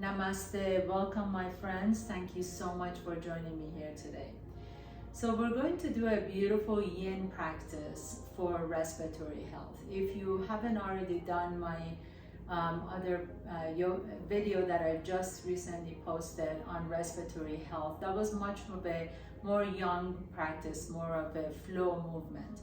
Namaste, welcome my friends. Thank you so much for joining me here today. So we're going to do a beautiful yin practice for respiratory health. If you haven't already done my other video that I just recently posted on respiratory health, that was much of a more young practice, more of a flow movement.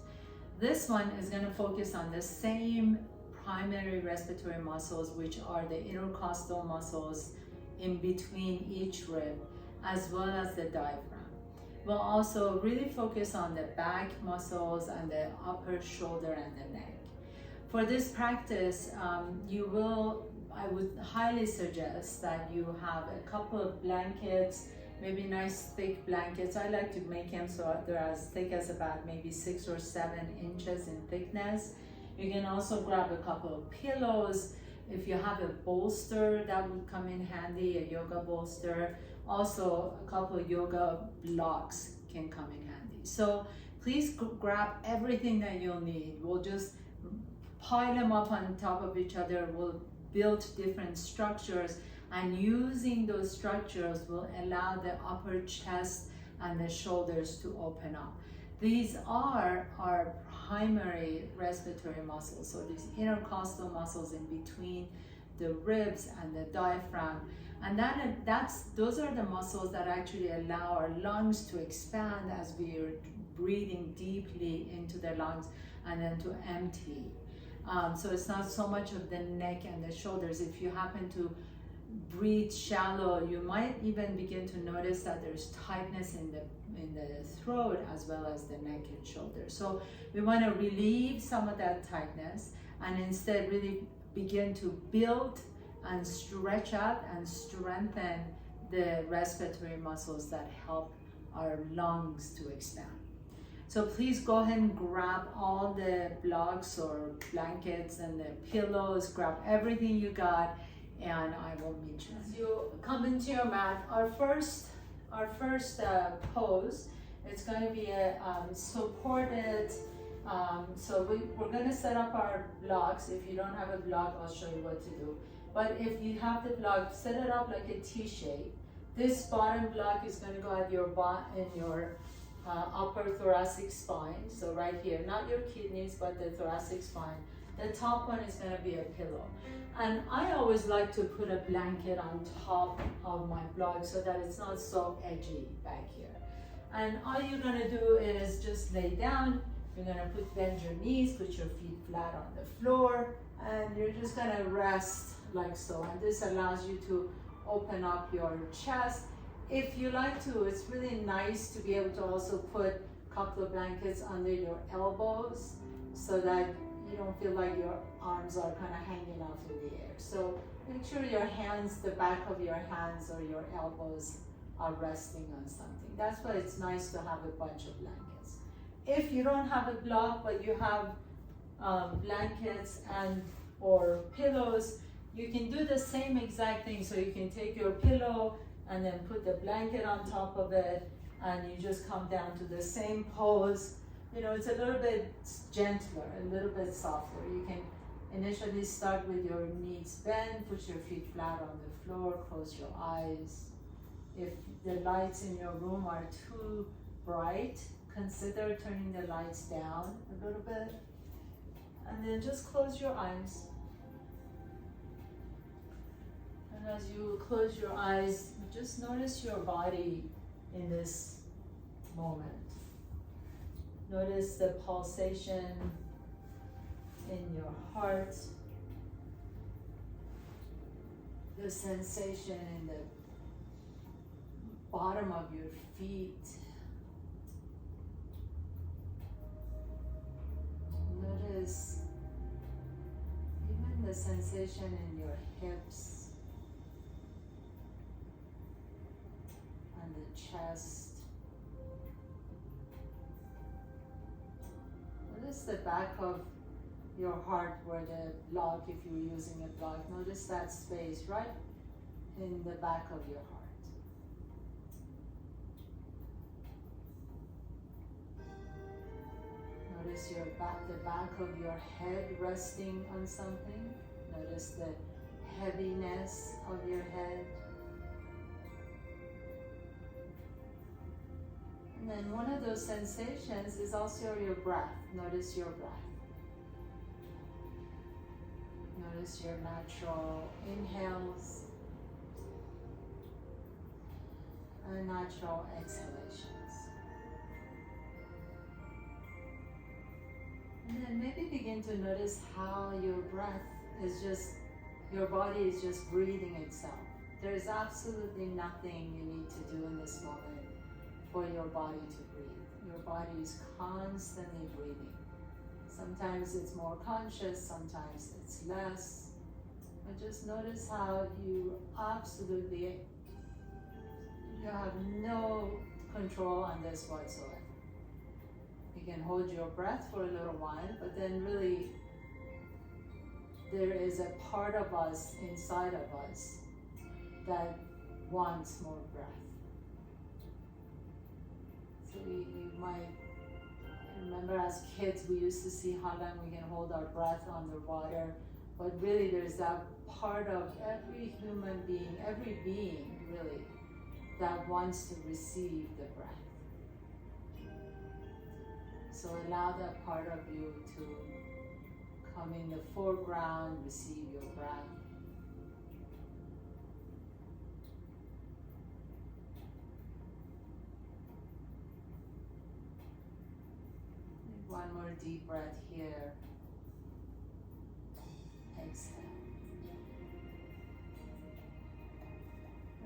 This one is going to focus on the same primary respiratory muscles, which are the intercostal muscles in between each rib, as well as the diaphragm. We'll also really focus on the back muscles and the upper shoulder and the neck. For this practice, I would highly suggest that you have a couple of blankets, maybe nice thick blankets. I like to make them so they're as thick as about maybe 6 or 7 inches in thickness. You can also grab a couple of pillows. If you have a bolster, that would come in handy, a yoga bolster. Also, a couple of yoga blocks can come in handy. So please grab everything that you'll need. We'll just pile them up on top of each other. We'll build different structures, and using those structures will allow the upper chest and the shoulders to open up. These are our primary respiratory muscles, so these intercostal muscles in between the ribs and the diaphragm, and those are the muscles that actually allow our lungs to expand as we are breathing deeply into the lungs and then to empty. So it's not so much of the neck and the shoulders. If you happen to breathe shallow, you might even begin to notice that there's tightness in the throat as well as the neck and shoulders. So we want to relieve some of that tightness and instead really begin to build and stretch out and strengthen the respiratory muscles that help our lungs to expand. So please go ahead and grab all the blocks or blankets and the pillows, grab everything you got, and I will meet you. As you come into your mat, our first pose, it's going to be a supported, so we're going to set up our blocks. If you don't have a block, I'll show you what to do. But if you have the block, set it up like a T shape. This bottom block is going to go at your upper thoracic spine, so right here, not your kidneys, but the thoracic spine. The top one is going to be a pillow. And I always like to put a blanket on top of my block so that it's not so edgy back here. And all you're going to do is just lay down. You're going to bend your knees, put your feet flat on the floor, and you're just going to rest like so. And this allows you to open up your chest. If you like to, it's really nice to be able to also put a couple of blankets under your elbows so that you don't feel like your arms are kind of hanging off in the air. So make sure your hands, the back of your hands or your elbows are resting on something. That's why it's nice to have a bunch of blankets. If you don't have a block but you have blankets and or pillows, you can do the same exact thing. So you can take your pillow and then put the blanket on top of it, and you just come down to the same pose. You know, it's a little bit gentler, a little bit softer. You can initially start with your knees bent, put your feet flat on the floor, close your eyes. If the lights in your room are too bright, consider turning the lights down a little bit. And then just close your eyes. And as you close your eyes, just notice your body in this moment. Notice the pulsation in your heart, the sensation in the bottom of your feet. Notice even the sensation in your hips and the chest. Notice the back of your heart where the block, if you're using a block, notice that space right in the back of your heart. Notice the back of your head resting on something. Notice the heaviness of your head. And then one of those sensations is also your breath. Notice your breath. Notice your natural inhales and natural exhalations. And then maybe begin to notice how your breath is just, your body is just breathing itself. There is absolutely nothing you need to do in this moment for your body to breathe. Your body is constantly breathing. Sometimes it's more conscious, sometimes it's less. But just notice how you absolutely, you have no control on this whatsoever. You can hold your breath for a little while, but then really there is a part of us, inside of us, that wants more breath. So you might remember as kids we used to see how long we can hold our breath underwater, but really there's that part of every human being, every being really, that wants to receive the breath. So allow that part of you to come in the foreground, receive your breath. One more deep breath here. Exhale.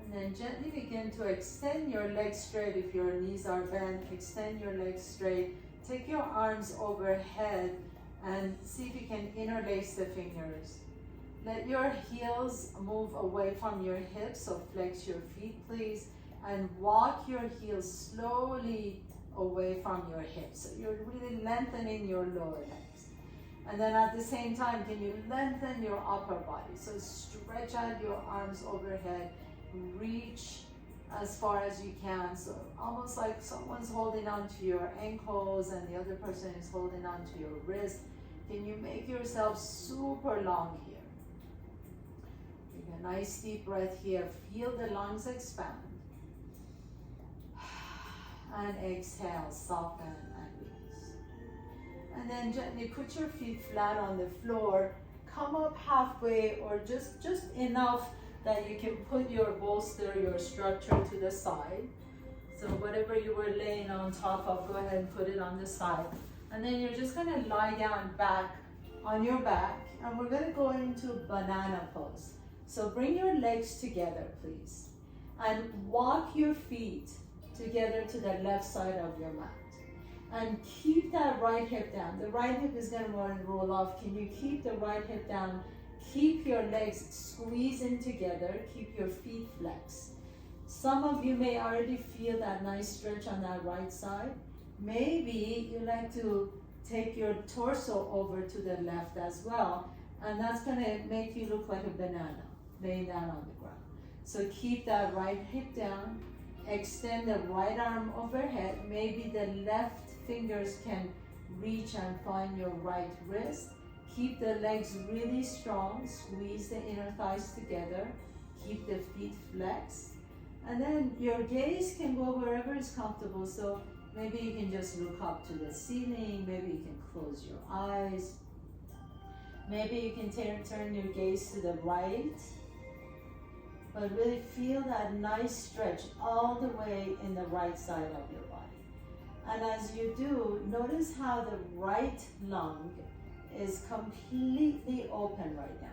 And then gently begin to extend your legs straight. If your knees are bent, extend your legs straight. Take your arms overhead and see if you can interlace the fingers. Let your heels move away from your hips, so flex your feet please, and walk your heels slowly away from your hips. So you're really lengthening your lower legs. And then at the same time, can you lengthen your upper body? So stretch out your arms overhead, reach as far as you can. So almost like someone's holding on to your ankles and the other person is holding on to your wrist. Can you make yourself super long here? Take a nice deep breath here. Feel the lungs expand. And exhale, soften and release. And then gently put your feet flat on the floor. Come up halfway or just enough that you can put your bolster, your structure to the side. So whatever you were laying on top of, go ahead and put it on the side. And then you're just gonna lie down back on your back, and we're gonna go into banana pose. So bring your legs together, please, and walk your feet together to the left side of your mat. And keep that right hip down. The right hip is gonna want to roll off. Can you keep the right hip down? Keep your legs squeezing together. Keep your feet flexed. Some of you may already feel that nice stretch on that right side. Maybe you like to take your torso over to the left as well, and that's gonna make you look like a banana laying down on the ground. So keep that right hip down, extend the right arm overhead. Maybe the left fingers can reach and find your right wrist. Keep the legs really strong, squeeze the inner thighs together, keep the feet flexed. And then your gaze can go wherever is comfortable. So maybe you can just look up to the ceiling, maybe you can close your eyes. Maybe you can turn your gaze to the right, but really feel that nice stretch all the way in the right side of your body. And as you do, notice how the right lung is completely open right now.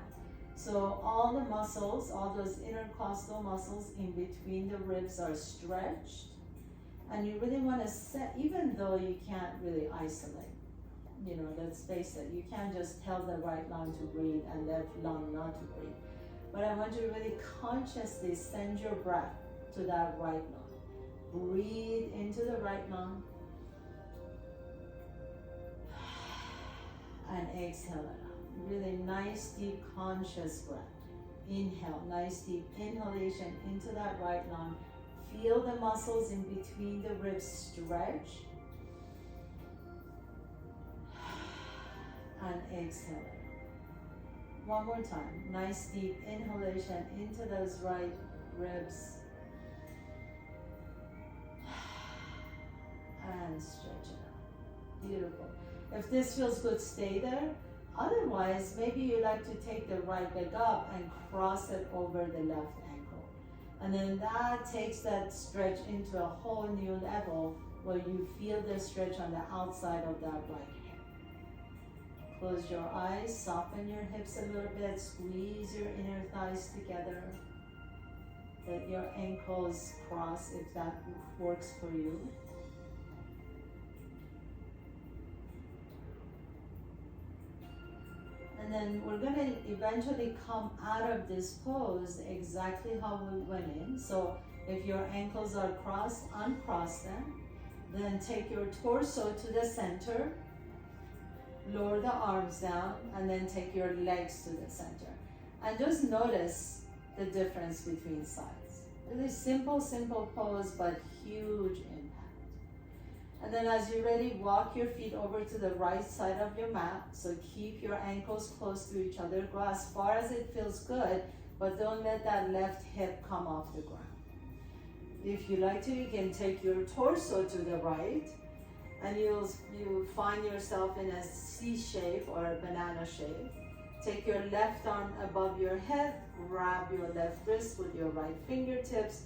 So all the muscles, all those intercostal muscles in between the ribs are stretched. And you really want to set, even though you can't really isolate, let's face it, you can't just tell the right lung to breathe and left lung not to breathe. But I want you to really consciously send your breath to that right lung. Breathe into the right lung. And exhale it out. Really nice, deep, conscious breath. Inhale, nice, deep inhalation into that right lung. Feel the muscles in between the ribs stretch. And exhale it out. One more time. Nice deep inhalation into those right ribs. And stretch it out. Beautiful. If this feels good, stay there. Otherwise, maybe you like to take the right leg up and cross it over the left ankle. And then that takes that stretch into a whole new level where you feel the stretch on the outside of that right hip. Close your eyes, soften your hips a little bit, squeeze your inner thighs together. Let your ankles cross if that works for you. And then we're going to eventually come out of this pose exactly how we went in. So if your ankles are crossed, uncross them. Then take your torso to the center. Lower the arms down and then take your legs to the center. And just notice the difference between sides. Really simple, simple pose, but huge impact. And then as you're ready, walk your feet over to the right side of your mat. So keep your ankles close to each other. Go as far as it feels good, but don't let that left hip come off the ground. If you like to, you can take your torso to the right, and you'll find yourself in a C shape or a banana shape. Take your left arm above your head, grab your left wrist with your right fingertips.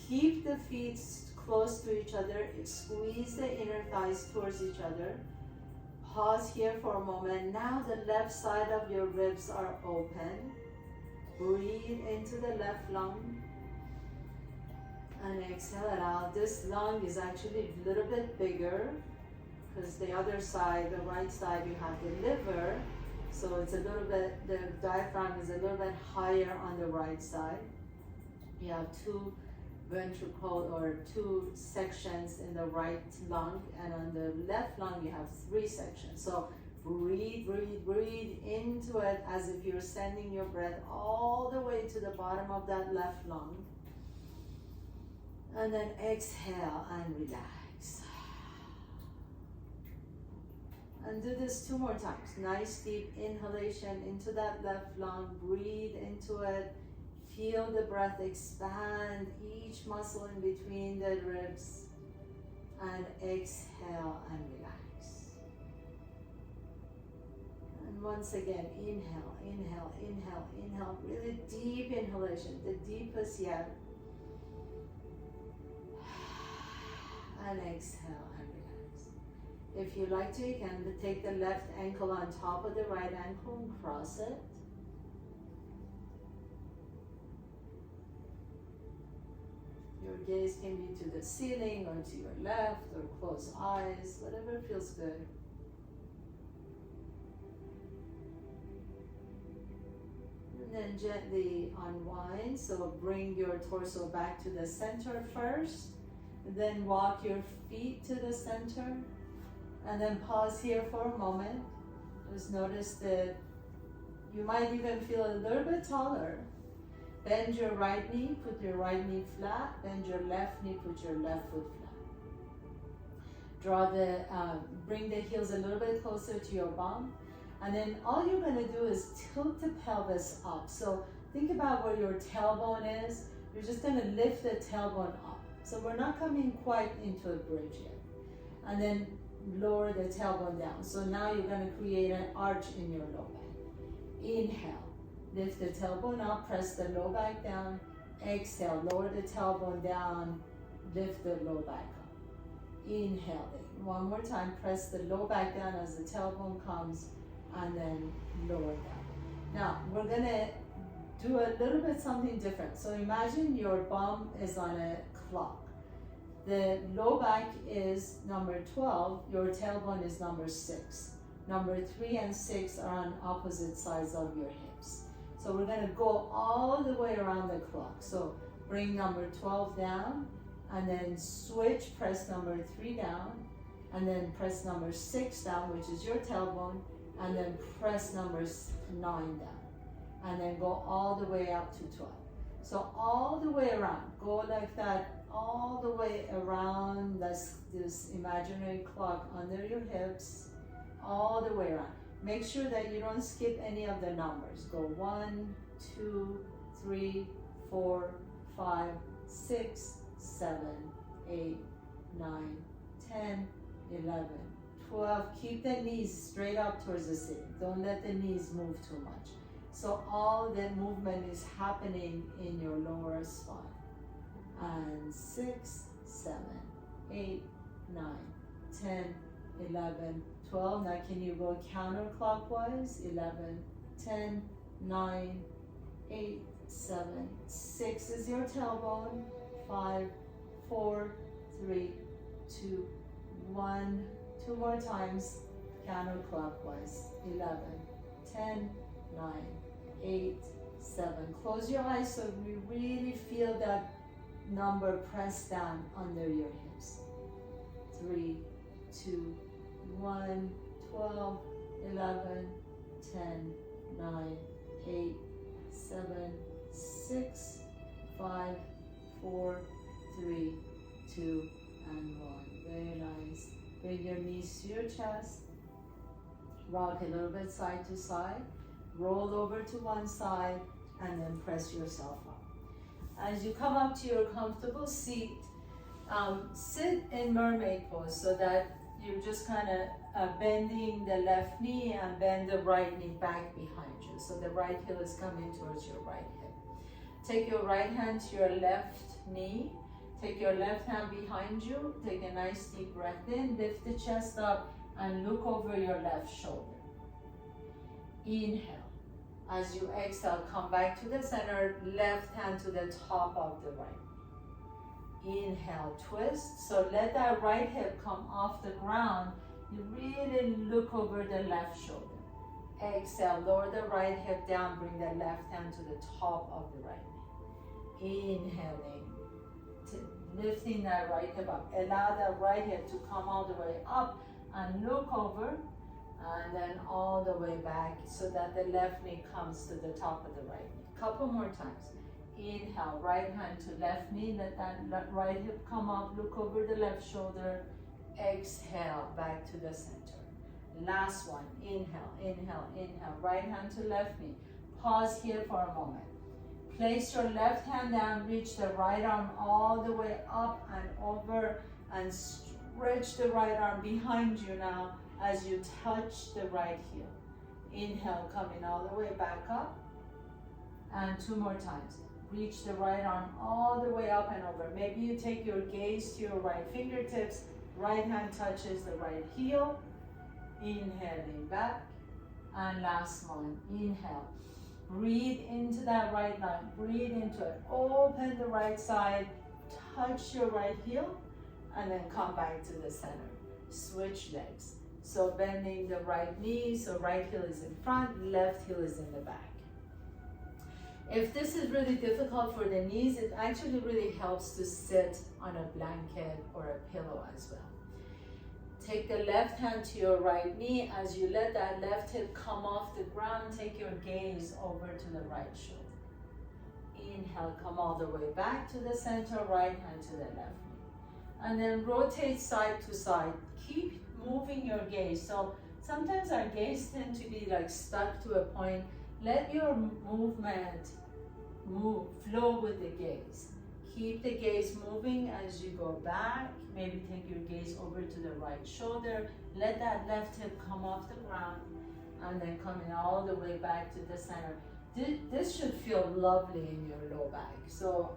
Keep the feet close to each other, squeeze the inner thighs towards each other. Pause here for a moment. Now the left side of your ribs are open. Breathe into the left lung and exhale it out. This lung is actually a little bit bigger because the other side, the right side, you have the liver. So it's a little bit, the diaphragm is a little bit higher on the right side. You have two ventricle or two sections in the right lung, and on the left lung you have three sections. So breathe, breathe, breathe into it as if you're sending your breath all the way to the bottom of that left lung. And then exhale and relax. And do this 2 more times. Nice deep inhalation into that left lung. Breathe into it. Feel the breath expand each muscle in between the ribs. And exhale and relax. And once again, inhale, inhale, inhale, inhale. Really deep inhalation, the deepest yet. And exhale and relax. If you like to, you can take the left ankle on top of the right ankle and cross it. Your gaze can be to the ceiling or to your left, or close eyes, whatever feels good. And then gently unwind. So bring your torso back to the center first. Then walk your feet to the center. And then pause here for a moment. Just notice that you might even feel a little bit taller. Bend your right knee, put your right knee flat. Bend your left knee, put your left foot flat. Bring the heels a little bit closer to your bum. And then all you're gonna do is tilt the pelvis up. So think about where your tailbone is. You're just gonna lift the tailbone up. So we're not coming quite into a bridge yet. And then lower the tailbone down. So now you're gonna create an arch in your low back. Inhale. Lift the tailbone up, press the low back down. Exhale, lower the tailbone down, lift the low back up. Inhale, one more time, press the low back down as the tailbone comes, and then lower down. Now, we're gonna do a little bit something different. So imagine your bum is on a clock. The low back is number 12, your tailbone is number 6. Number 3 and 6 are on opposite sides of your hips. So we're gonna go all the way around the clock. So bring number 12 down, and then switch, press number 3 down, and then press number 6 down, which is your tailbone, and then press number 9 down. And then go all the way up to 12. So all the way around, go like that, all the way around this imaginary clock under your hips, all the way around. Make sure that you don't skip any of the numbers. Go 1, 2, 3, 4, 5, 6, 7, 8, 9, 10, 11, 12. Keep the knees straight up towards the ceiling. Don't let the knees move too much. So all the movement is happening in your lower spine. And 6, 7, 8, 9, 10, 11, 12. Now can you go counterclockwise? 11, 10, 9, 8, 7, 6 is your tailbone. 5, 4, 3, 2, 1. 2 more times counterclockwise. 11, 10, 9, 8, 7. Close your eyes so we really feel that number pressed down under your hips. 3, 2, 1, 12, 11, 10, 9, 8, 7, 6, 5, 4, 3, 2, and 1. Very nice. Bring your knees to your chest. Rock a little bit side to side. Roll over to one side and then press yourself up. As you come up to your comfortable seat, sit in mermaid pose so that you're just kind of bending the left knee and bend the right knee back behind you. So the right heel is coming towards your right hip. Take your right hand to your left knee. Take your left hand behind you. Take a nice deep breath in. Lift the chest up and look over your left shoulder. Inhale. As you exhale, come back to the center. Left hand to the top of the right. Inhale, twist. So let that right hip come off the ground. You really look over the left shoulder. Exhale, lower the right hip down. Bring the left hand to the top of the right knee. Inhaling. Lifting that right hip up. Allow that right hip to come all the way up and look over and then all the way back so that the left knee comes to the top of the right knee. Couple more times. Inhale, right hand to left knee. Let that right hip come up. Look over the left shoulder. Exhale, back to the center. Last one. Inhale, inhale, inhale. Right hand to left knee. Pause here for a moment. Place your left hand down, reach the right arm all the way up and over and stretch the right arm behind you now as you touch the right heel. Inhale, coming all the way back up. And 2 more times. Reach the right arm all the way up and over. Maybe you take your gaze to your right fingertips. Right hand touches the right heel. Inhaling back. And last one. Inhale. Breathe into that right line. Breathe into it. Open the right side. Touch your right heel. And then come back to the center. Switch legs. So bending the right knee. So right heel is in front. Left heel is in the back. If this is really difficult for the knees, it actually really helps to sit on a blanket or a pillow as well. Take the left hand to your right knee. As you let that left hip come off the ground, take your gaze over to the right shoulder. Inhale, come all the way back to the center, right hand to the left knee. And then rotate side to side. Keep moving your gaze. So sometimes our gaze tend to be like stuck to a point. Let your movement flow with the gaze. Keep the gaze moving as you go back. Maybe take your gaze over to the right shoulder. Let that left hip come off the ground and then coming all the way back to the center. This should feel lovely in your low back. So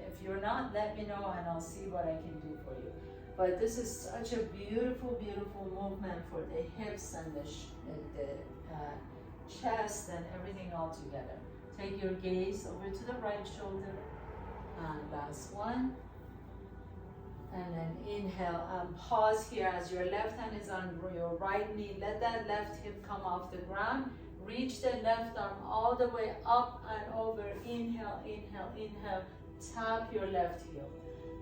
if you're not, let me know and I'll see what I can do for you. But this is such a beautiful, beautiful movement for the hips and the chest and everything all together. Take your gaze over to the right shoulder. And last one. And then inhale and pause here as your left hand is on your right knee. Let that left hip come off the ground. Reach the left arm all the way up and over. Inhale, inhale, inhale. Tap your left heel.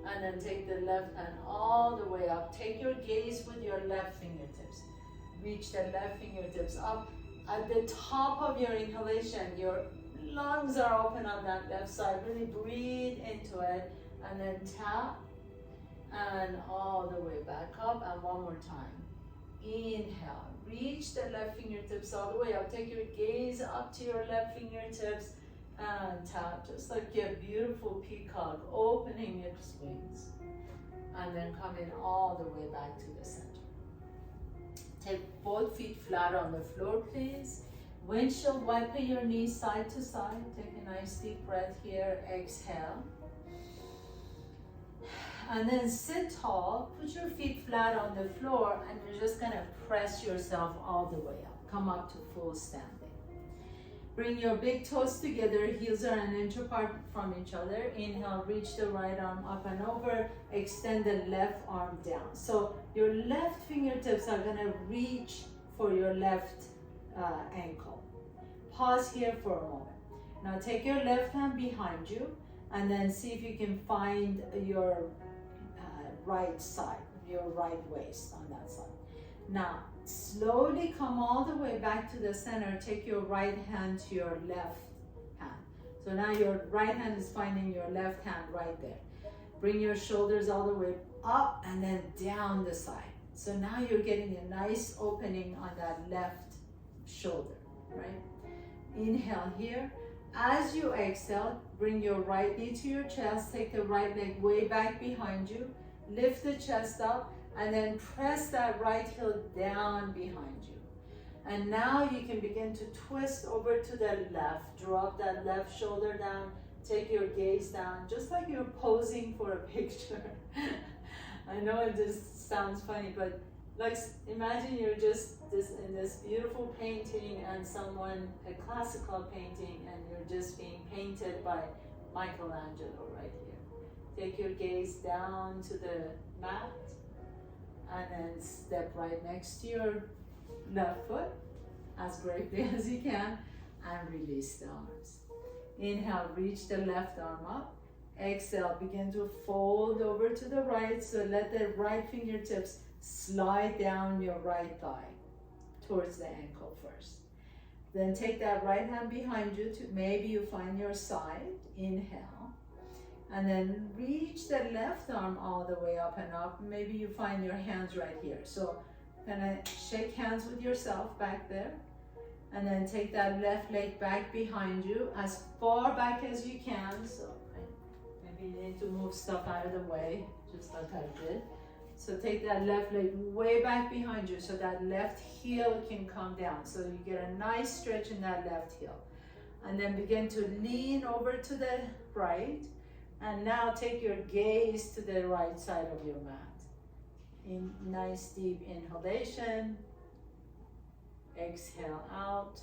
And then take the left hand all the way up. Take your gaze with your left fingertips. Reach the left fingertips up. At the top of your inhalation, your lungs are open on that left side. Really breathe into it and then tap and all the way back up. And one more time. Inhale, reach the left fingertips all the way up. Take your gaze up to your left fingertips and tap, just like a beautiful peacock, opening its wings. And then coming all the way back to the center. Take both feet flat on the floor, please. Windshield wiper your knees side to side. Take a nice deep breath here. Exhale. And then sit tall. Put your feet flat on the floor and you're just gonna press yourself all the way up. Come up to full standing. Bring your big toes together. Heels are an inch apart from each other. Inhale, reach the right arm up and over. Extend the left arm down. So your left fingertips are gonna reach for your left ankle. Pause here for a moment. Now take your left hand behind you and then see if you can find your right side, your right waist on that side. Now, slowly come all the way back to the center. Take your right hand to your left hand. So now your right hand is finding your left hand right there. Bring your shoulders all the way up and then down the side. So now you're getting a nice opening on that left shoulder, right? Inhale here. As you exhale, bring your right knee to your chest. Take the right leg way back behind you. Lift the chest up and then press that right heel down behind you. And now you can begin to twist over to the left. Drop that left shoulder down. Take your gaze down, just like you're posing for a picture. I know it just sounds funny, but like imagine you're just in this beautiful painting and a classical painting, and you're just being painted by Michelangelo right here. Take your gaze down to the mat and then step right next to your left foot as bravely as you can and release the arms. Inhale, reach the left arm up. Exhale, begin to fold over to the right. So let the right fingertips slide down your right thigh towards the ankle first. Then take that right hand behind you to maybe you find your side. Inhale. And then reach the left arm all the way up and up. Maybe you find your hands right here. So kind of shake hands with yourself back there. And then take that left leg back behind you as far back as you can. So maybe you need to move stuff out of the way, just like I did. So take that left leg way back behind you so that left heel can come down. So you get a nice stretch in that left heel. And then begin to lean over to the right. And now take your gaze to the right side of your mat. In nice deep inhalation. Exhale out.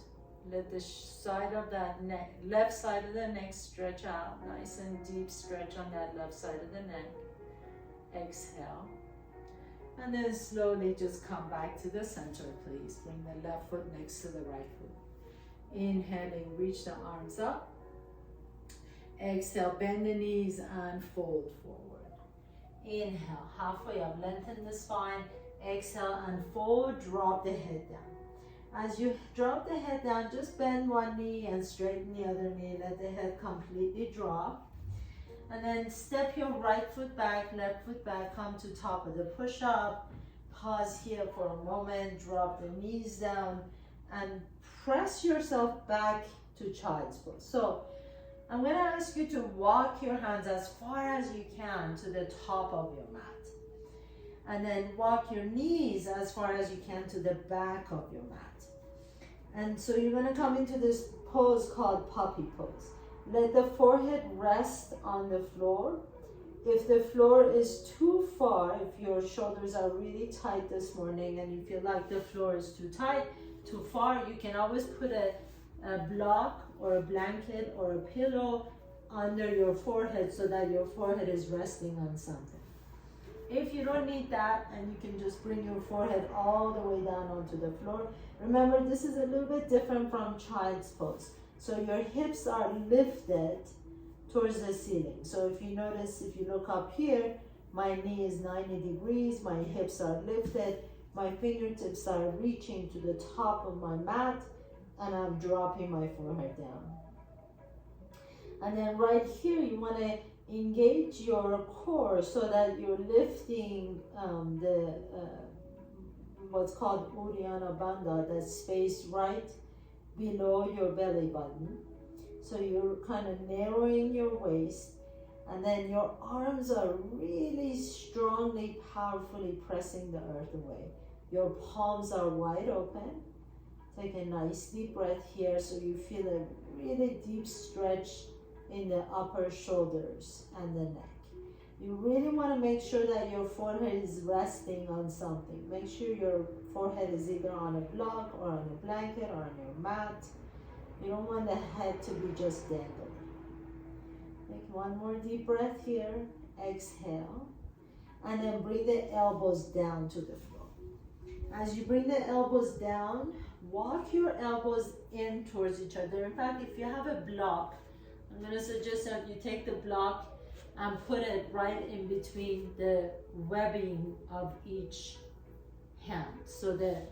Let the side of that neck, left side of the neck stretch out. Nice and deep stretch on that left side of the neck. Exhale. And then slowly just come back to the center, please. Bring the left foot next to the right foot. Inhaling, reach the arms up. Exhale, bend the knees and fold forward. Inhale, halfway up, lengthen the spine. Exhale and forward, drop the head down. As you drop the head down, just bend one knee and straighten the other knee. Let the head completely drop. And then step your right foot back, left foot back, come to top of the push-up. Pause here for a moment, drop the knees down, and press yourself back to child's pose. So I'm going to ask you to walk your hands as far as you can to the top of your mat. And then walk your knees as far as you can to the back of your mat. And so you're going to come into this pose called puppy pose. Let the forehead rest on the floor. If the floor is too far, if your shoulders are really tight this morning and you feel like the floor is too tight, too far, you can always put a block or a blanket or a pillow under your forehead so that your forehead is resting on something. If you don't need that, and you can just bring your forehead all the way down onto the floor. Remember, this is a little bit different from child's pose. So your hips are lifted towards the ceiling. So if you notice, if you look up here, my knee is 90 degrees, my hips are lifted, my fingertips are reaching to the top of my mat, and I'm dropping my forehead down. And then right here, you want to engage your core so that you're lifting the what's called Uddiyana Bandha, that space right below your belly button. So you're kind of narrowing your waist, and then your arms are really strongly, powerfully pressing the earth away. Your palms are wide open. Take a nice deep breath here so you feel a really deep stretch in the upper shoulders and the neck. You really want to make sure that your forehead is resting on something. Make sure your forehead is either on a block or on a blanket or on your mat. You don't want the head to be just dangling. Take one more deep breath here. Exhale. And then bring the elbows down to the floor. As you bring the elbows down, walk your elbows in towards each other. In fact, if you have a block, I'm going to suggest that you take the block and put it right in between the webbing of each hand. So that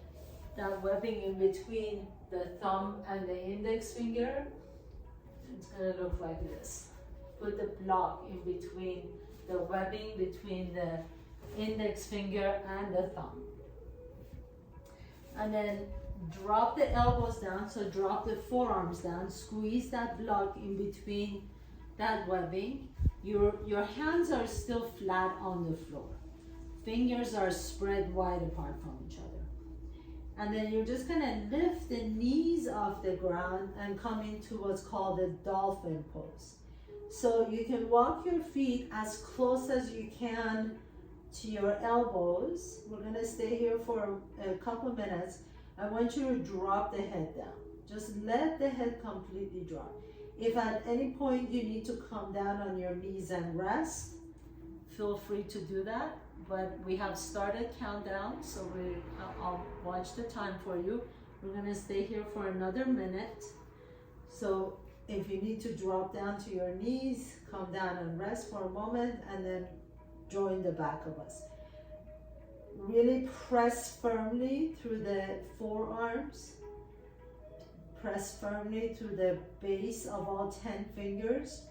webbing in between the thumb and the index finger, it's going to look like this. Put the block in between the webbing between the index finger and the thumb. And then drop the elbows down, so drop the forearms down, squeeze that block in between that webbing. Your hands are still flat on the floor. Fingers are spread wide apart from each other. And then you're just gonna lift the knees off the ground and come into what's called a dolphin pose. So you can walk your feet as close as you can to your elbows. We're gonna stay here for a couple minutes. I want you to drop the head down. Just let the head completely drop. If at any point you need to come down on your knees and rest, feel free to do that. But we have started countdown, so I'll watch the time for you. We're gonna stay here for another minute. So if you need to drop down to your knees, come down and rest for a moment, and then join the back of us. Really press firmly through the forearms. Press firmly through the base of all 10 fingers.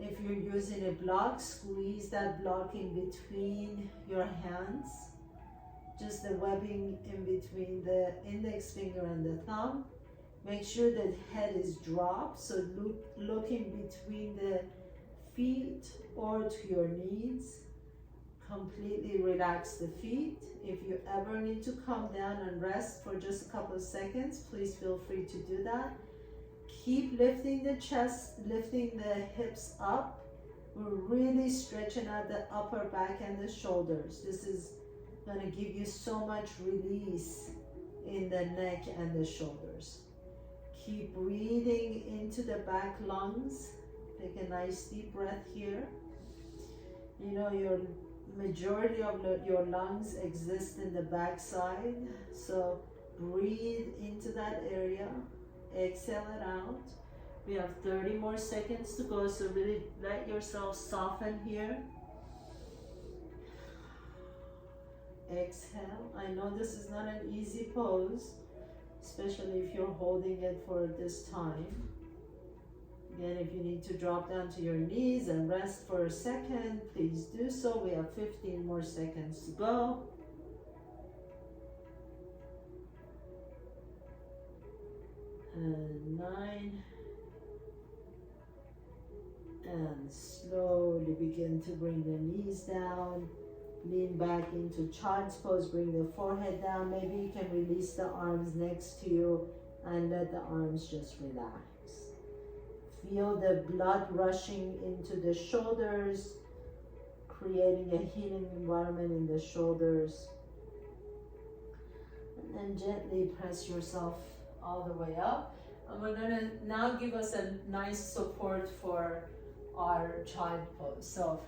If you're using a block, squeeze that block in between your hands. Just the webbing in between the index finger and the thumb. Make sure that head is dropped, so look in between the feet or to your knees. Completely relax the feet. If you ever need to come down and rest for just a couple of seconds, please feel free to do that. Keep lifting the chest, lifting the hips up. We're really stretching out the upper back and the shoulders. This is going to give you so much release in the neck and the shoulders. Keep breathing into the back lungs. Take a nice deep breath here. You know, your majority of your lungs exist in the back side, so breathe into that area, exhale it out. We have 30 more seconds to go, so really let yourself soften here. Exhale. I know this is not an easy pose, especially if you're holding it for this time. Again, if you need to drop down to your knees and rest for a second, please do so. We have 15 more seconds to go. And 9. And slowly begin to bring the knees down. Lean back into child's pose. Bring the forehead down. Maybe you can release the arms next to you and let the arms just relax. Feel the blood rushing into the shoulders, creating a healing environment in the shoulders. And then gently press yourself all the way up. And we're going to now give us a nice support for our child pose. So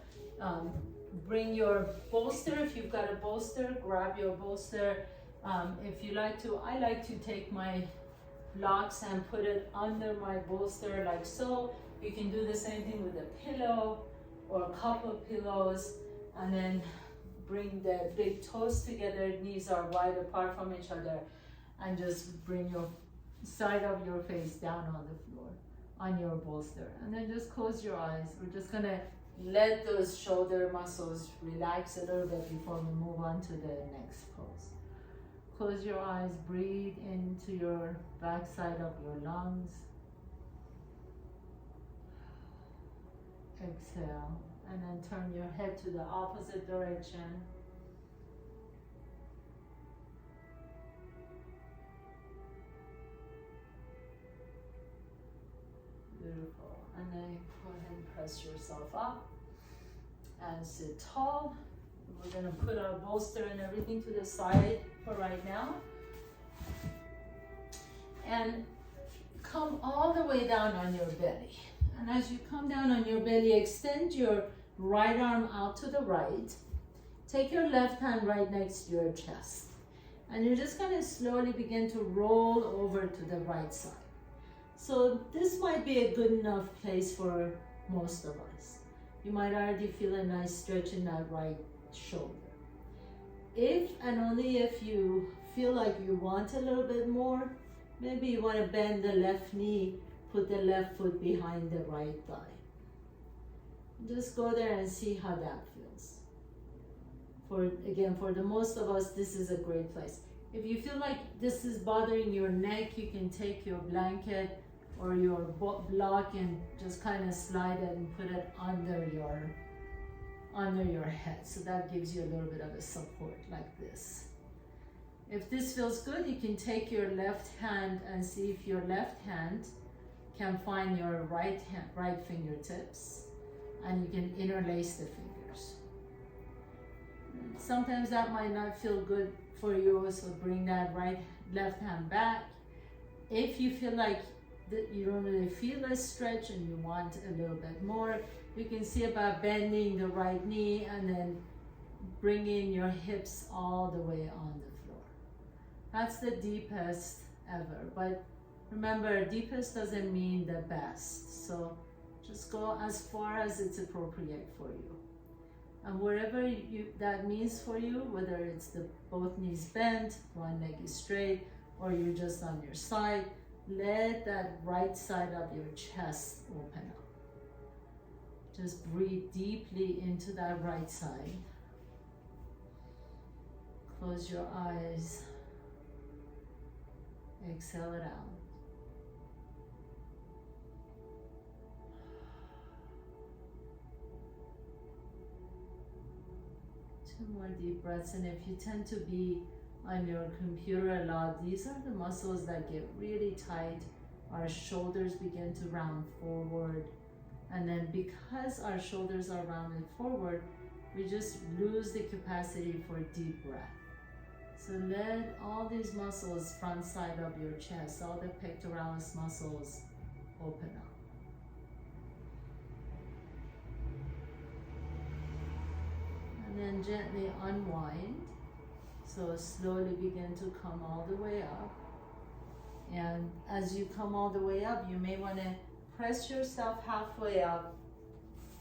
bring your bolster. If you've got a bolster, grab your bolster. If you like to, I like to take my blocks and put it under my bolster like so. You can do the same thing with a pillow or a couple of pillows, and then bring the big toes together, knees are wide apart from each other, and just bring your side of your face down on the floor on your bolster, and then just close your eyes. We're just gonna let those shoulder muscles relax a little bit before we move on to the next pose. close your eyes, breathe into your backside of your lungs. Exhale, and then turn your head to the opposite direction. Beautiful. And then go ahead and press yourself up and sit tall. We're gonna put our bolster and everything to the side for right now. And come all the way down on your belly. And as you come down on your belly, extend your right arm out to the right. Take your left hand right next to your chest. And you're just gonna slowly begin to roll over to the right side. So this might be a good enough place for most of us. You might already feel a nice stretch in that right shoulder. If and only if you feel like you want a little bit more, maybe you want to bend the left knee, put the left foot behind the right thigh. Just go there and see how that feels. For the most of us, this is a great place. If you feel like this is bothering your neck, you can take your blanket or your block and just kind of slide it and put it under your head. So that gives you a little bit of a support like this. If this feels good, you can take your left hand and see if your left hand can find your right fingertips, and you can interlace the fingers. Sometimes that might not feel good for you, so bring that left hand back. If you feel like that you don't really feel a stretch and you want a little bit more, you can see about bending the right knee and then bringing your hips all the way on the floor. That's the deepest ever, but remember, deepest doesn't mean the best, so just go as far as it's appropriate for you. And wherever that means for you, whether it's both knees bent, one leg is straight, or you're just on your side, let that right side of your chest open up. Just breathe deeply into that right side. Close your eyes. Exhale it out. Two more deep breaths, and if you tend to be on your computer a lot, these are the muscles that get really tight. Our shoulders begin to round forward, and then because our shoulders are rounded forward, we just lose the capacity for deep breath. So let all these muscles, front side of your chest, all the pectoralis muscles open up. And then gently unwind. So slowly begin to come all the way up. And as you come all the way up, you may want to press yourself halfway up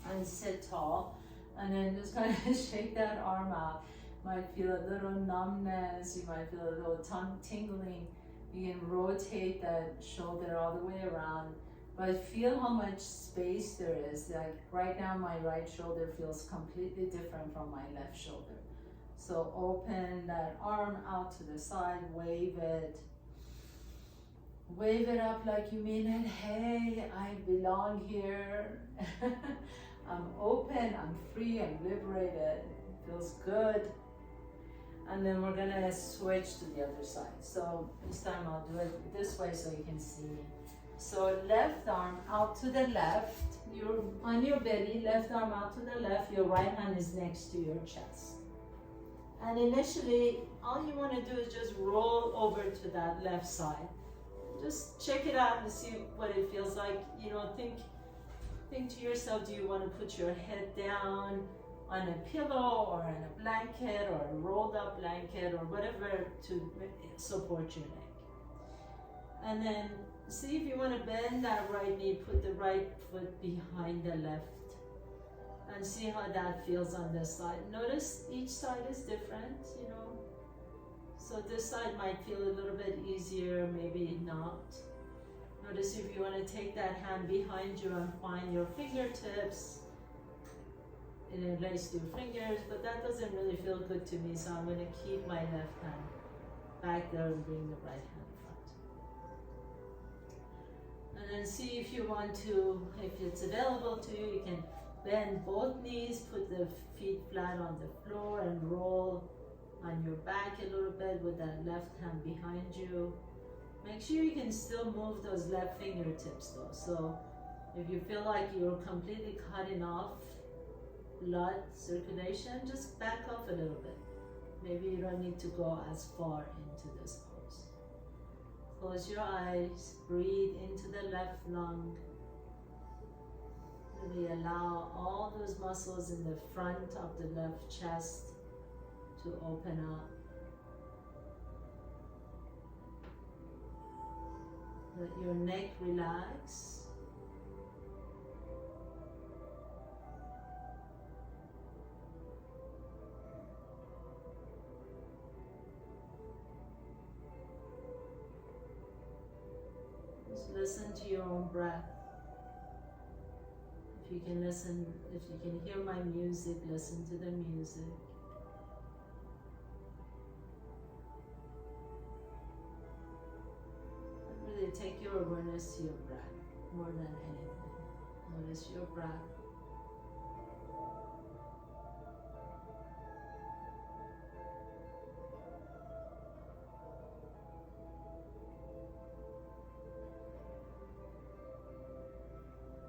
and sit tall. And then just kind of shake that arm out. Might feel a little numbness, you might feel a little tongue tingling. You can rotate that shoulder all the way around, but feel how much space there is. Like right now, my right shoulder feels completely different from my left shoulder. So open that arm out to the side, wave it. Wave it up like you mean it. Hey, I belong here. I'm open, I'm free, I'm liberated. It feels good. And then we're gonna switch to the other side. So this time I'll do it this way so you can see me. So left arm out to the left. You're on your belly, left arm out to the left. Your right hand is next to your chest. And initially, all you wanna do is just roll over to that left side. Just check it out and see what it feels like. You know, think to yourself, do you wanna put your head down on a pillow or on a blanket or a rolled up blanket or whatever to support your neck. And then see if you want to bend that right knee, put the right foot behind the left and see how that feels on this side. Notice each side is different, you know. So this side might feel a little bit easier, maybe not. Notice if you want to take that hand behind you and find your fingertips. Interlace your fingers, but that doesn't really feel good to me, so I'm going to keep my left hand back there and bring the right hand front. And then see if you want to, if it's available to you, you can bend both knees, put the feet flat on the floor and roll on your back a little bit with that left hand behind you. Make sure you can still move those left fingertips though. So if you feel like you're completely cutting off blood circulation, just back off a little bit. Maybe you don't need to go as far into this pose. Close your eyes, breathe into the left lung. Really allow all those muscles in the front of the left chest to open up. Let your neck relax. Just listen to your own breath. If you can listen, if you can hear my music, listen to the music. Really take your awareness to your breath more than anything. Notice your breath.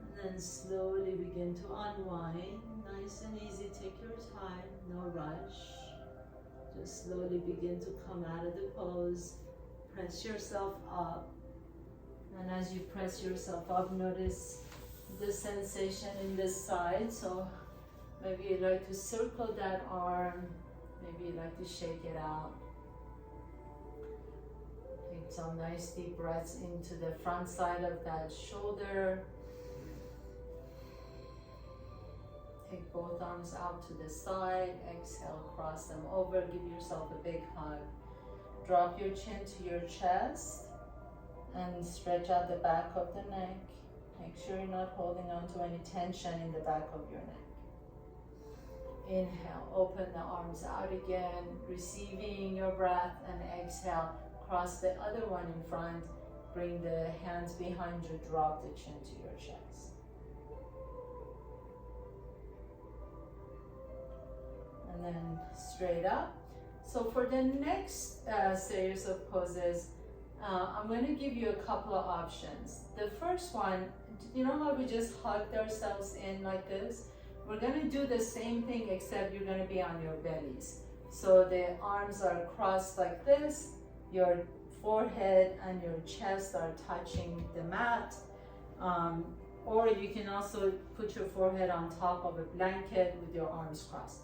And then slowly begin to unwind. Nice and easy, take your time, no rush. Just slowly begin to come out of the pose. Press yourself up. And as you press yourself up, notice the sensation in the side. So maybe you'd like to circle that arm. Maybe you'd like to shake it out. Take some nice deep breaths into the front side of that shoulder. Take both arms out to the side. Exhale, cross them over. Give yourself a big hug. Drop your chin to your chest and stretch out the back of the neck. Make sure you're not holding on to any tension in the back of your neck. Inhale, open the arms out again, receiving your breath, and exhale, cross the other one in front. Bring the hands behind you, drop the chin to your chest. And then straight up. So for the next series of poses, I'm going to give you a couple of options. The first one, you know how we just hugged ourselves in like this? We're going to do the same thing, except you're going to be on your bellies. So the arms are crossed like this, your forehead and your chest are touching the mat. Or you can also put your forehead on top of a blanket with your arms crossed.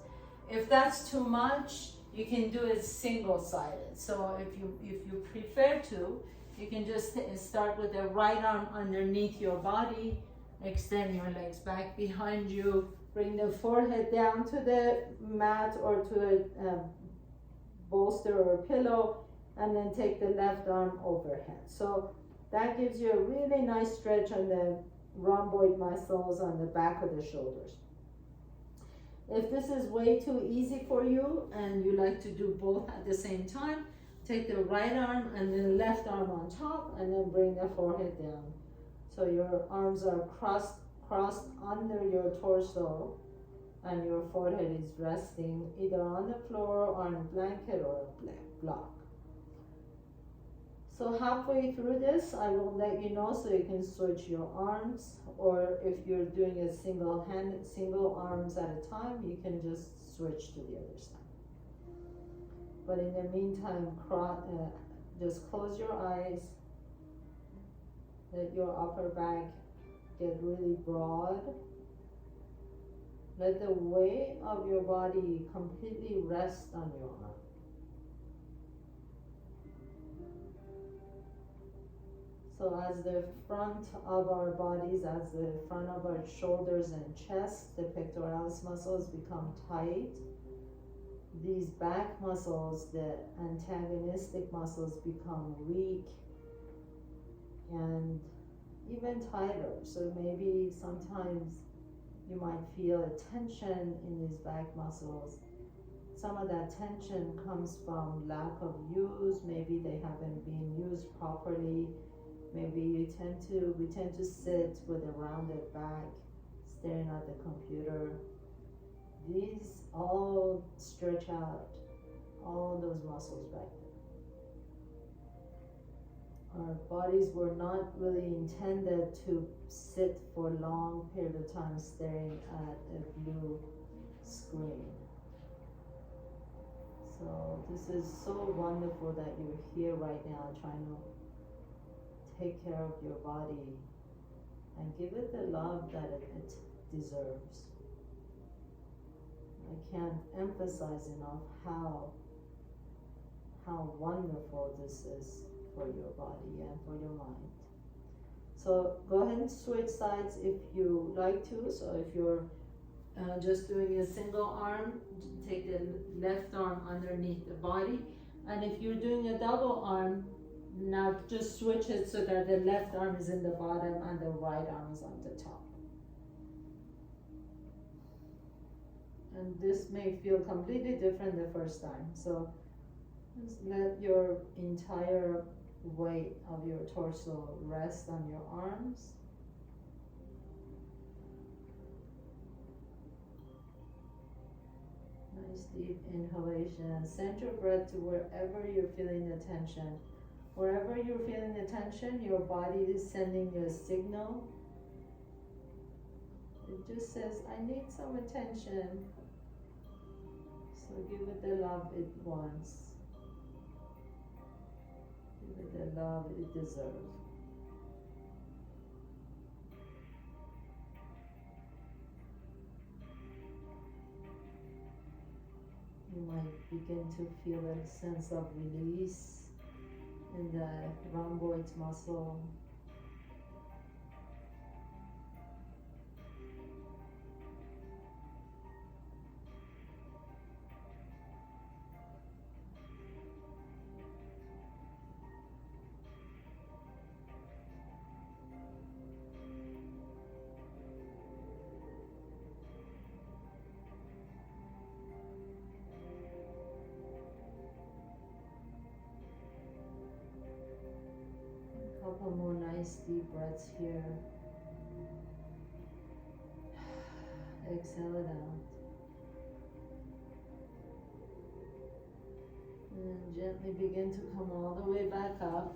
If that's too much, you can do it single-sided. So if you prefer to, you can just start with the right arm underneath your body, extend your legs back behind you, bring the forehead down to the mat or to a bolster or a pillow, and then take the left arm overhead. So that gives you a really nice stretch on the rhomboid muscles on the back of the shoulders. If this is way too easy for you and you like to do both at the same time, take the right arm and then left arm on top, and then bring the forehead down. So your arms are crossed under your torso, and your forehead is resting either on the floor or on a blanket or a block. So halfway through this, I will let you know so you can switch your arms, or if you're doing a single arms at a time, you can just switch to the other side. But in the meantime, just close your eyes, let your upper back get really broad. Let the weight of your body completely rest on your arm. So as the front of our bodies, as the front of our shoulders and chest, the pectoralis muscles become tight, these back muscles, the antagonistic muscles, become weak and even tighter. So maybe sometimes you might feel a tension in these back muscles. some of that tension comes from lack of use. Maybe they haven't been used properly. Maybe we tend to sit with a rounded back, staring at the computer. These all stretch out all those muscles back there. Our bodies were not really intended to sit for a long period of time staring at a blue screen. So this is so wonderful that you're here right now trying to take care of your body and give it the love that it deserves. I can't emphasize enough how wonderful this is for your body and for your mind. So go ahead and switch sides if you like to. So if you're just doing a single arm, take the left arm underneath the body. And if you're doing a double arm, now just switch it so that the left arm is in the bottom and the right arm is on the top. And this may feel completely different the first time. So just let your entire weight of your torso rest on your arms. Nice deep inhalation. Send your breath to wherever you're feeling the tension. Wherever you're feeling the tension, your body is sending you a signal. It just says, I need some attention. So give it the love it wants. Give it the love it deserves. You might begin to feel a sense of release in the rhomboid muscle. Couple more nice deep breaths here. Exhale it out. And gently begin to come all the way back up.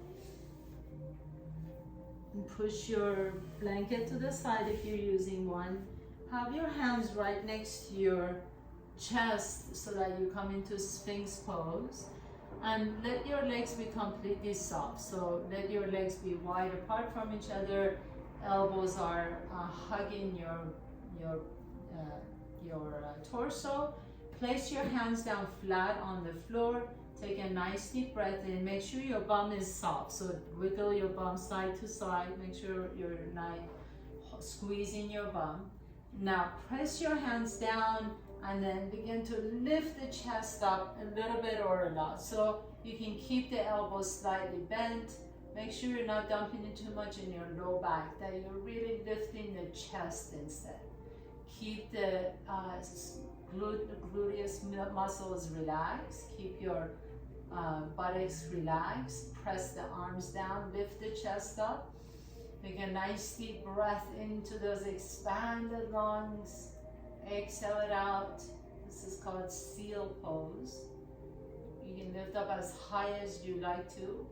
And push your blanket to the side if you're using one. Have your hands right next to your chest so that you come into Sphinx pose. And let your legs be completely soft. So let your legs be wide apart from each other. Elbows are hugging your torso. Place your hands down flat on the floor. Take a nice deep breath in. Make sure your bum is soft. So wiggle your bum side to side. Make sure you're not squeezing your bum. Now press your hands down and then begin to lift the chest up a little bit or a lot. So you can keep the elbows slightly bent. Make sure you're not dumping it too much in your low back, that you're really lifting the chest instead. Keep the gluteus muscles relaxed. Keep your buttocks relaxed. Press the arms down, lift the chest up. Take a nice deep breath into those expanded lungs. Exhale it out. This is called seal pose. You can lift up as high as you like to.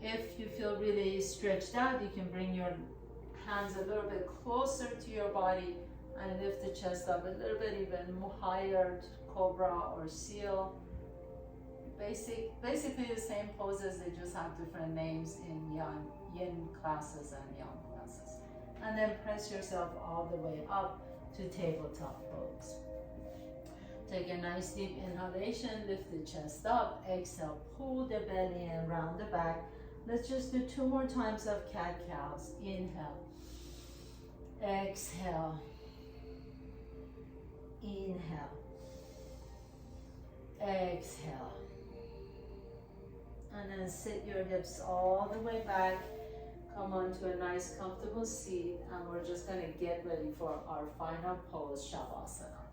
If you feel really stretched out, you can bring your hands a little bit closer to your body and lift the chest up a little bit even higher to cobra or seal. Basically the same poses, they just have different names in yin classes and yang classes. And then press yourself all the way up to tabletop pose. Take a nice deep inhalation, lift the chest up, exhale, pull the belly in, round the back. Let's just do 2 more times of cat-cows. Inhale, exhale, inhale, exhale. And then sit your hips all the way back. Come onto a nice comfortable seat, and we're just going to get ready for our final pose, Shavasana.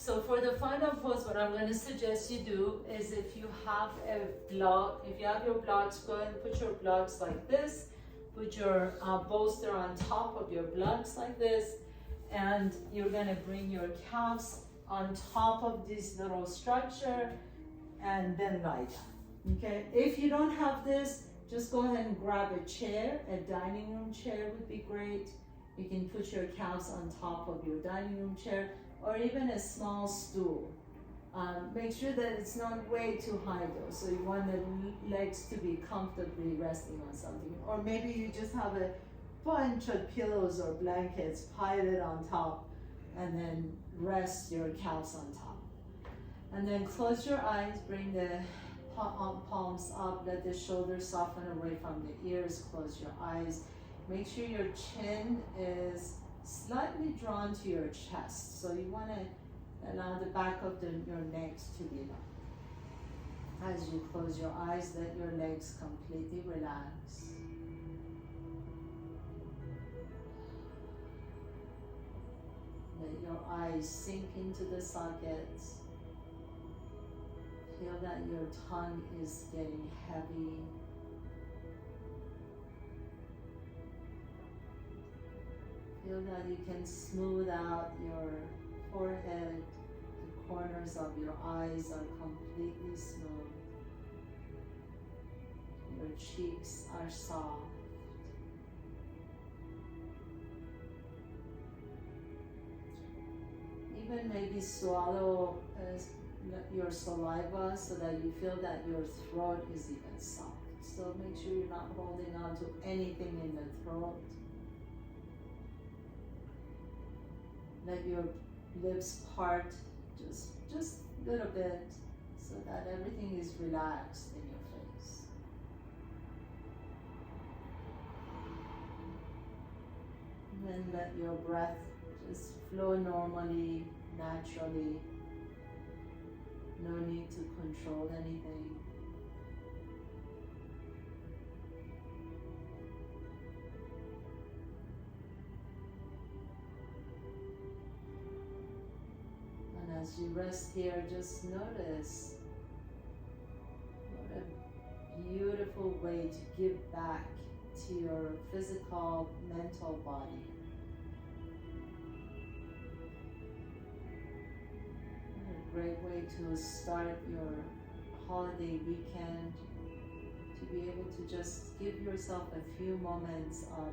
So for the final pose, what I'm going to suggest you do is if you have a block, if you have your blocks, go ahead and put your blocks like this. Put your bolster on top of your blocks like this. And you're going to bring your calves on top of this little structure and then lie down. Okay? If you don't have this, just go ahead and grab a chair. A dining room chair would be great. You can put your calves on top of your dining room chair, or even a small stool. Make sure that it's not way too high though, so you want the legs to be comfortably resting on something. Or maybe you just have a bunch of pillows or blankets, pile it on top, and then rest your calves on top. And then close your eyes, bring the palms up, let the shoulders soften away from the ears, close your eyes. Make sure your chin is slightly drawn to your chest. So you want to allow the back of your legs to be up. As you close your eyes, let your legs completely relax. Let your eyes sink into the sockets. Feel that your tongue is getting heavy. Feel that you can smooth out your forehead. The corners of your eyes are completely smooth. Your cheeks are soft. Even maybe swallow your saliva so that you feel that your throat is even soft. So make sure you're not holding on to anything in the throat. Let your lips part just a little bit so that everything is relaxed in your face. And then let your breath just flow normally, naturally. No need to control anything. And as you rest here, just notice what a beautiful way to give back to your physical, mental body. Great way to start your holiday weekend, to be able to just give yourself a few moments of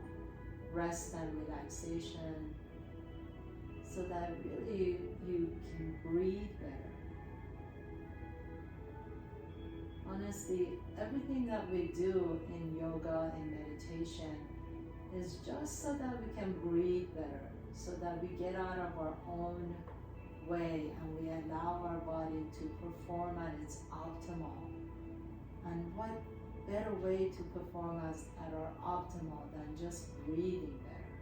rest and relaxation so that really you can breathe better. Honestly, everything that we do in yoga and meditation is just so that we can breathe better, so that we get out of our own way and we allow our body to perform at its optimal. And what better way to perform at our optimal than just breathing better?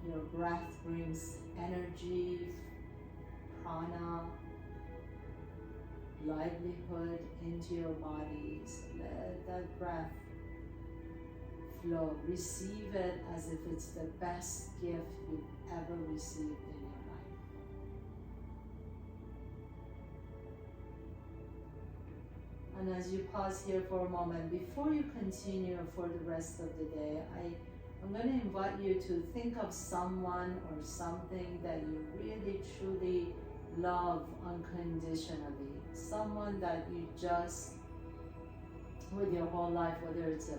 Your breath brings energy, prana, livelihood into your body. So let that breath flow. Receive it as if it's the best gift you've ever received in your life. And as you pause here for a moment, before you continue for the rest of the day, I'm going to invite you to think of someone or something that you really truly love unconditionally. Someone that you just, with your whole life, whether it's a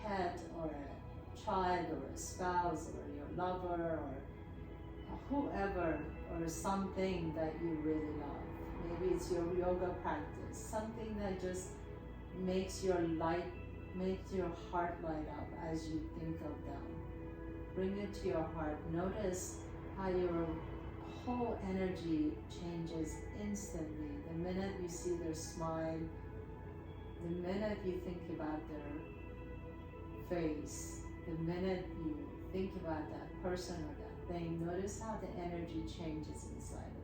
pet or a child or a spouse or your lover or whoever, or something that you really love. Maybe it's your yoga practice, something that just makes your heart light up as you think of them. Bring it to your heart. Notice how your whole energy changes instantly. The minute you see their smile, the minute you think about their face, the minute you think about that person or that thing, notice how the energy changes inside of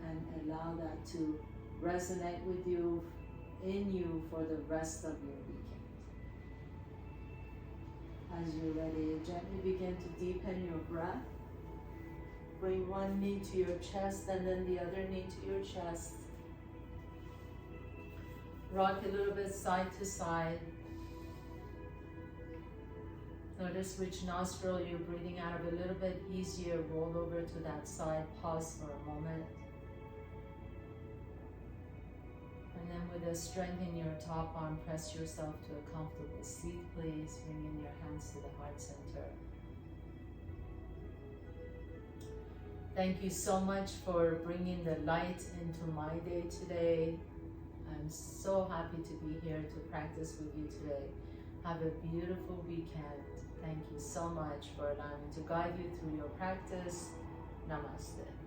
you. And allow that to resonate with you, in you, for the rest of your weekend. As you're ready, gently begin to deepen your breath. Bring one knee to your chest and then the other knee to your chest. Rock a little bit side to side. Notice which nostril you're breathing out of a little bit easier. Roll over to that side. Pause for a moment. And then with a strength in your top arm, press yourself to a comfortable seat, please. Bringing your hands to the heart center. Thank you so much for bringing the light into my day today. I'm so happy to be here to practice with you today. Have a beautiful weekend. Thank you so much for allowing me to guide you through your practice. Namaste.